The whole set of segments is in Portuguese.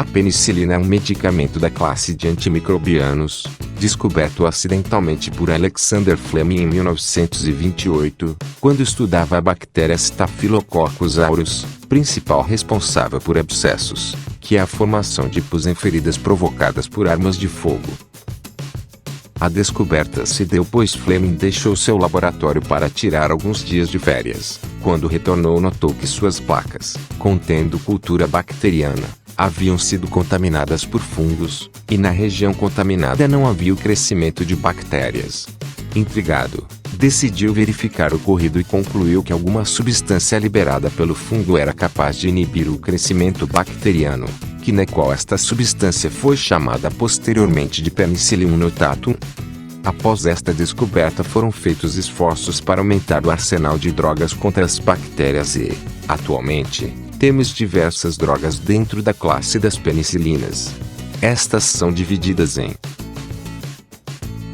A penicilina é um medicamento da classe de antimicrobianos, descoberto acidentalmente por Alexander Fleming em 1928, quando estudava a bactéria Staphylococcus aureus, principal responsável por abscessos, que é a formação de pus em feridas provocadas por armas de fogo. A descoberta se deu pois Fleming deixou seu laboratório para tirar alguns dias de férias. Quando retornou, notou que suas placas, contendo cultura bacteriana, haviam sido contaminadas por fungos, e na região contaminada não havia o crescimento de bactérias. Intrigado, decidiu verificar o ocorrido e concluiu que alguma substância liberada pelo fungo era capaz de inibir o crescimento bacteriano, que na qual esta substância foi chamada posteriormente de Penicillium notatum. Após esta descoberta foram feitos esforços para aumentar o arsenal de drogas contra as bactérias e, atualmente, temos diversas drogas dentro da classe das penicilinas. Estas são divididas em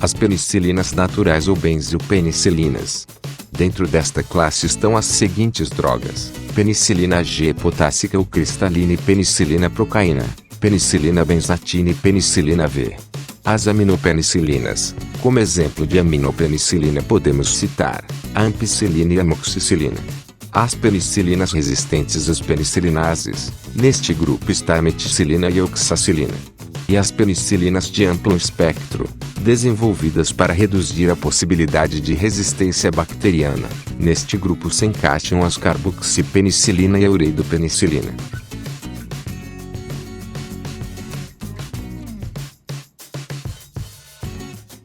as penicilinas naturais ou benzilpenicilinas. Dentro desta classe estão as seguintes drogas: penicilina G potássica ou cristalina e penicilina procaína, penicilina benzatina e penicilina V. As aminopenicilinas. Como exemplo de aminopenicilina podemos citar a ampicilina e a amoxicilina. As penicilinas resistentes às penicilinases. Neste grupo está a meticilina e a oxacilina. E as penicilinas de amplo espectro, desenvolvidas para reduzir a possibilidade de resistência bacteriana. Neste grupo se encaixam as carboxipenicilina e a ureidopenicilina.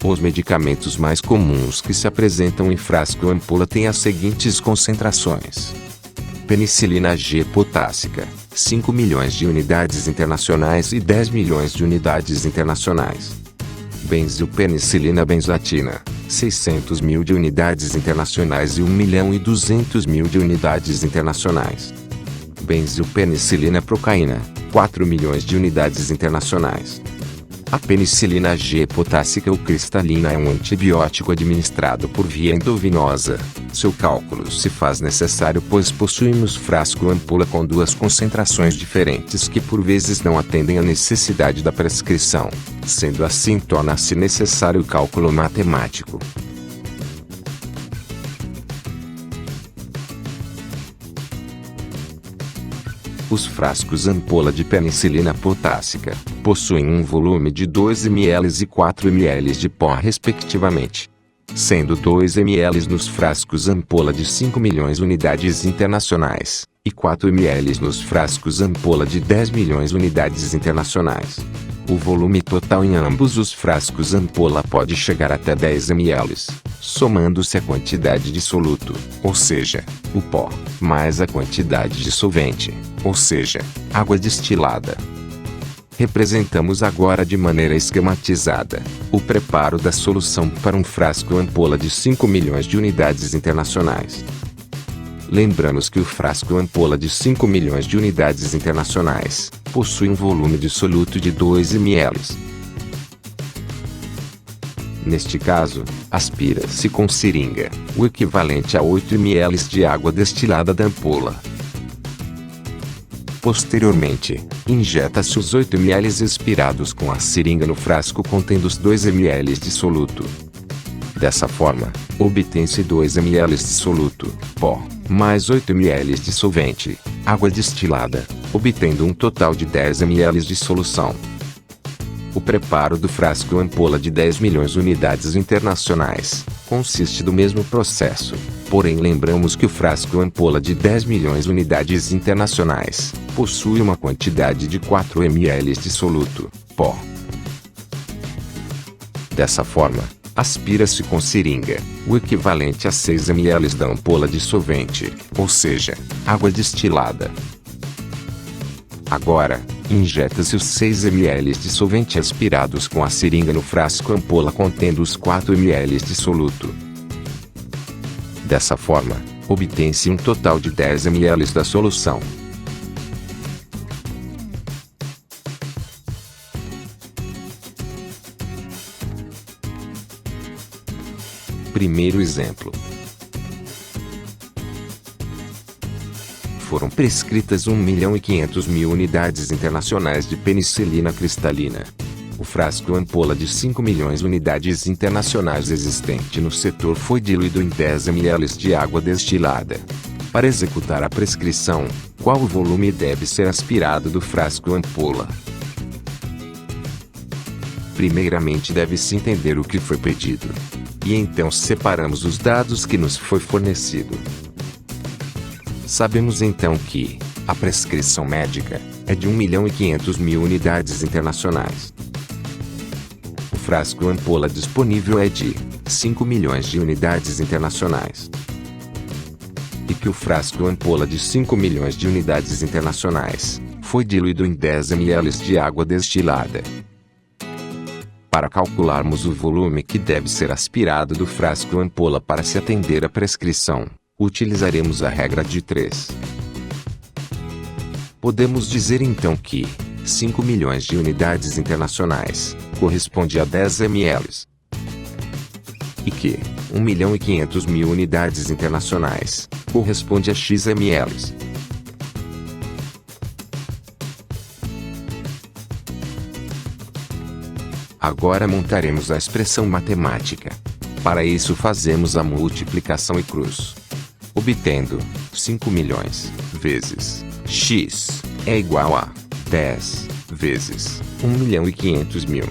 Os medicamentos mais comuns que se apresentam em frasco ou ampola têm as seguintes concentrações: penicilina G potássica, 5 milhões de unidades internacionais e 10 milhões de unidades internacionais. Benzilpenicilina benzatina, 600 mil de unidades internacionais e 1.200.000 de unidades internacionais. Benzilpenicilina procaína, 4 milhões de unidades internacionais. A penicilina G potássica ou cristalina é um antibiótico administrado por via endovenosa. Seu cálculo se faz necessário pois possuímos frasco ou ampola com duas concentrações diferentes que por vezes não atendem à necessidade da prescrição. Sendo assim, torna-se necessário o cálculo matemático. Os frascos ampola de penicilina potássica possuem um volume de 2 ml e 4 ml de pó respectivamente, sendo 2 ml nos frascos ampola de 5 milhões unidades internacionais, e 4 ml nos frascos ampola de 10 milhões unidades internacionais. O volume total em ambos os frascos ampola pode chegar até 10 ml, somando-se a quantidade de soluto, ou seja, o pó, mais a quantidade de solvente, ou seja, água destilada. Representamos agora de maneira esquematizada o preparo da solução para um frasco ampola de 5 milhões de unidades internacionais. Lembramos que o frasco ampola de 5 milhões de unidades internacionais possui um volume de soluto de 2 ml. Neste caso, aspira-se com seringa o equivalente a 8 ml de água destilada da ampola. Posteriormente, injeta-se os 8 ml expirados com a seringa no frasco contendo os 2 ml de soluto. Dessa forma, obtém-se 2 ml de soluto, pó, mais 8 ml de solvente, água destilada, obtendo um total de 10 ml de solução. O preparo do frasco ampola de 10 milhões de unidades internacionais consiste do mesmo processo, porém lembramos que o frasco ampola de 10 milhões de unidades internacionais possui uma quantidade de 4 ml de soluto, pó. Dessa forma, aspira-se com seringa o equivalente a 6 ml da ampola de solvente, ou seja, água destilada. Agora, injeta-se os 6 ml de solvente aspirados com a seringa no frasco ampola contendo os 4 ml de soluto. Dessa forma, obtém-se um total de 10 ml da solução. Primeiro exemplo. foram prescritas 1.500.000 unidades internacionais de penicilina cristalina. O frasco ampola de 5 milhões de unidades internacionais existente no setor foi diluído em 10 ml de água destilada. Para executar a prescrição, qual o volume deve ser aspirado do frasco ampola? Primeiramente deve-se entender o que foi pedido. E então separamos os dados que nos foi fornecido. Sabemos então que a prescrição médica é de 1.500.000 unidades internacionais. O frasco ampola disponível é de 5 milhões de unidades internacionais. E que o frasco ampola de 5 milhões de unidades internacionais foi diluído em 10 ml de água destilada. Para calcularmos o volume que deve ser aspirado do frasco ampola para se atender à prescrição, utilizaremos a regra de 3. Podemos dizer então que 5 milhões de unidades internacionais corresponde a 10 ml. E que 1.500.000 unidades internacionais corresponde a x ml. Agora montaremos a expressão matemática. Para isso fazemos a multiplicação e cruz. Obtendo 5 milhões vezes x é igual a 10 vezes 1.500.000.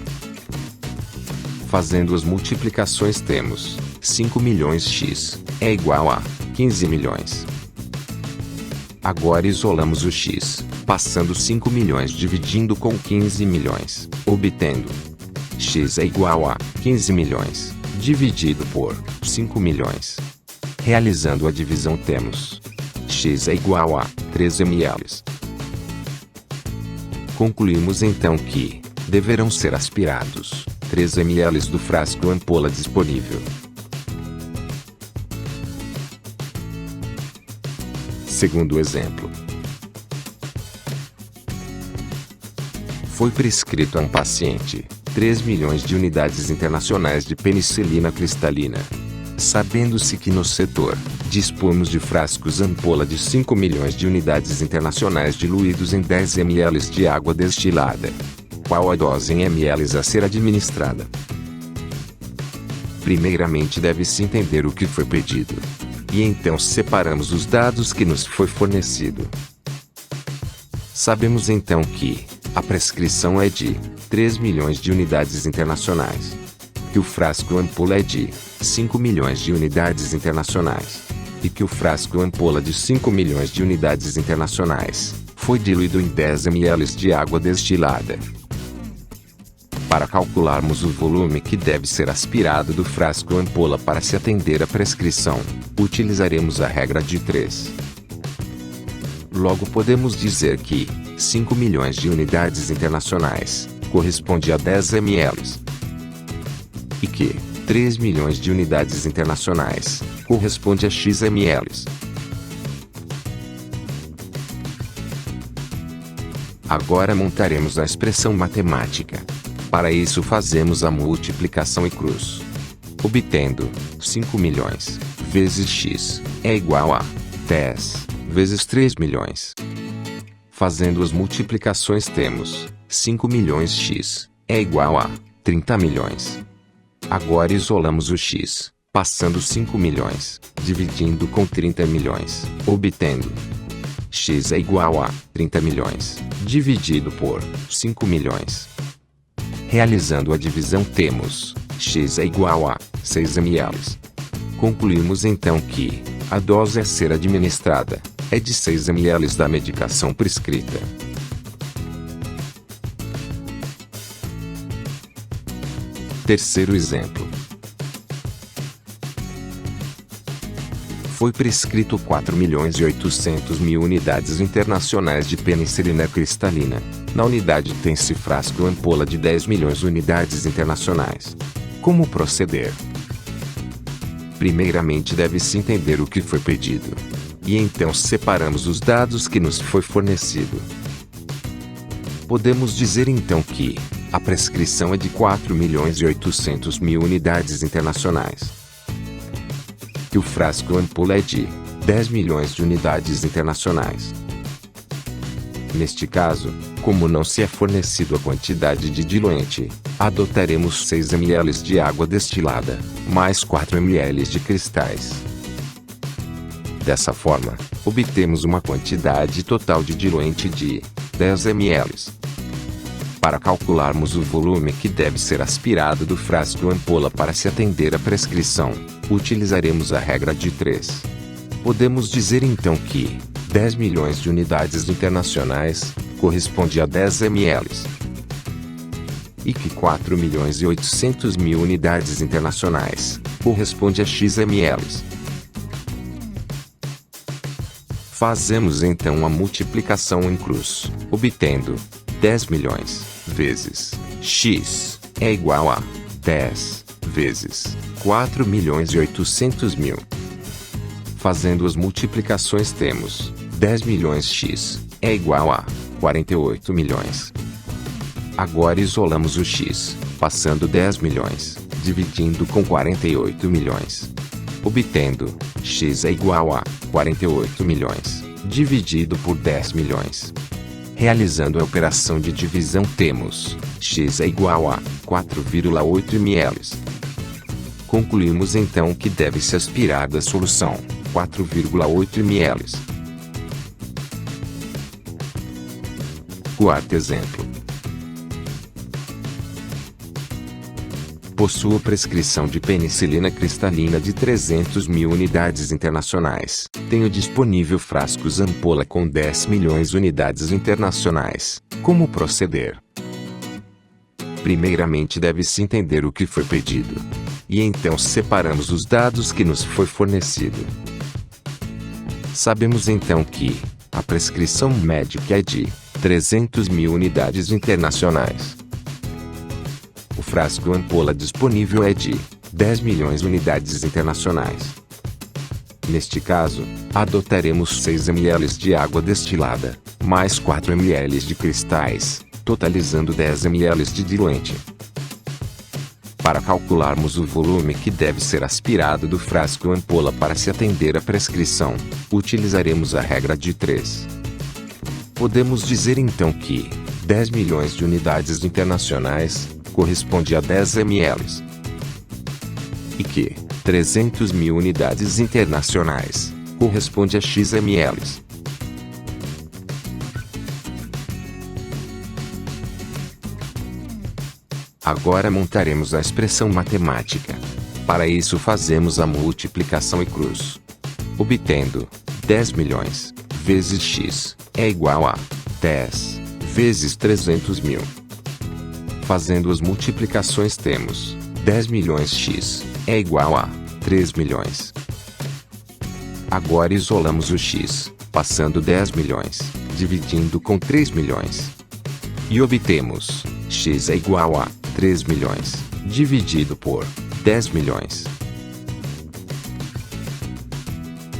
Fazendo as multiplicações temos 5 milhões x é igual a 15 milhões. Agora isolamos o x, passando 5 milhões dividindo com 15 milhões, obtendo x é igual a 15 milhões, dividido por 5 milhões. Realizando a divisão temos x é igual a 13 ml. Concluímos então que deverão ser aspirados 13 ml do frasco ampola disponível. Segundo exemplo. Foi prescrito a um paciente 3 milhões de unidades internacionais de penicilina cristalina. Sabendo-se que no setor, dispomos de frascos ampola de 5 milhões de unidades internacionais diluídos em 10 ml de água destilada. Qual a dose em ml a ser administrada? Primeiramente deve-se entender o que foi pedido. E então separamos os dados que nos foi fornecido. Sabemos então que a prescrição é de 3 milhões de unidades internacionais. Que o frasco ampola é de 5 milhões de unidades internacionais. E que o frasco ampola de 5 milhões de unidades internacionais foi diluído em 10 ml de água destilada. Para calcularmos o volume que deve ser aspirado do frasco ampola para se atender à prescrição, utilizaremos a regra de 3. Logo podemos dizer que 5 milhões de unidades internacionais corresponde a 10 ml. E que 3 milhões de unidades internacionais corresponde a x ml. Agora montaremos a expressão matemática. Para isso fazemos a multiplicação e cruz. Obtendo 5 milhões vezes x é igual a 10 vezes 3 milhões. Fazendo as multiplicações temos 5 milhões x é igual a 30 milhões. Agora isolamos o x, passando 5 milhões, dividindo com 30 milhões, obtendo x é igual a 30 milhões, dividido por 5 milhões. Realizando a divisão temos x é igual a 6 ml. Concluímos então que a dose a ser administrada é de 6 ml da medicação prescrita. Terceiro exemplo. Foi prescrito 4.800.000 unidades internacionais de penicilina cristalina. Na unidade tem-se frasco ampola de 10 milhões de unidades internacionais. Como proceder? Primeiramente deve-se entender o que foi pedido. E então separamos os dados que nos foi fornecido. Podemos dizer então que a prescrição é de 4.800.000 unidades internacionais. Que o frasco ampola é de 10 milhões de unidades internacionais. Neste caso, como não se é fornecido a quantidade de diluente, adotaremos 6 ml de água destilada, mais 4 ml de cristais. Dessa forma, obtemos uma quantidade total de diluente de 10 ml. Para calcularmos o volume que deve ser aspirado do frasco ampola para se atender à prescrição, utilizaremos a regra de 3. Podemos dizer então que 10 milhões de unidades internacionais corresponde a 10 ml. E que 4 milhões e 800 mil unidades internacionais corresponde a x ml. Fazemos então a multiplicação em cruz, obtendo 10 milhões vezes x é igual a 10 vezes 4 milhões e 800 mil. Fazendo as multiplicações temos 10 milhões x é igual a 48 milhões. Agora isolamos o x, passando 10 milhões, dividindo com 48 milhões. Obtendo, x é igual a 48 milhões, dividido por 10 milhões. Realizando a operação de divisão temos, x é igual a 4,8 ml. Concluímos então que deve-se aspirar da solução, 4,8 ml. Quarto exemplo. Possuo prescrição de penicilina cristalina de 300 mil unidades internacionais. Tenho disponível frascos ampola com 10 milhões de unidades internacionais. Como proceder? Primeiramente deve-se entender o que foi pedido. E então separamos os dados que nos foi fornecido. Sabemos então que a prescrição médica é de 300 mil unidades internacionais. O frasco ampola disponível é de 10 milhões de unidades internacionais. Neste caso, adotaremos 6 ml de água destilada, mais 4 ml de cristais, totalizando 10 ml de diluente. Para calcularmos o volume que deve ser aspirado do frasco ampola para se atender à prescrição, utilizaremos a regra de 3. Podemos dizer então que 10 milhões de unidades internacionais corresponde a 10 ml. E que 300 mil unidades internacionais corresponde a x ml. Agora montaremos a expressão matemática. Para isso fazemos a multiplicação em cruz. Obtendo 10 milhões vezes x é igual a 10 vezes 300 mil. Fazendo as multiplicações temos 10 milhões x é igual a 3 milhões. Agora isolamos o x, passando 10 milhões, dividindo com 3 milhões. E obtemos, x é igual a 3 milhões, dividido por 10 milhões.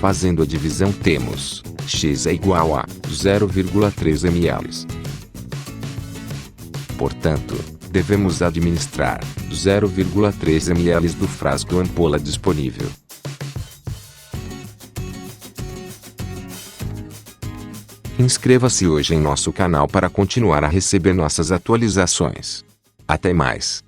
Fazendo a divisão temos, x é igual a 0,3 ml. Portanto, devemos administrar 0,3 ml do frasco ampola disponível. Inscreva-se hoje em nosso canal para continuar a receber nossas atualizações. Até mais!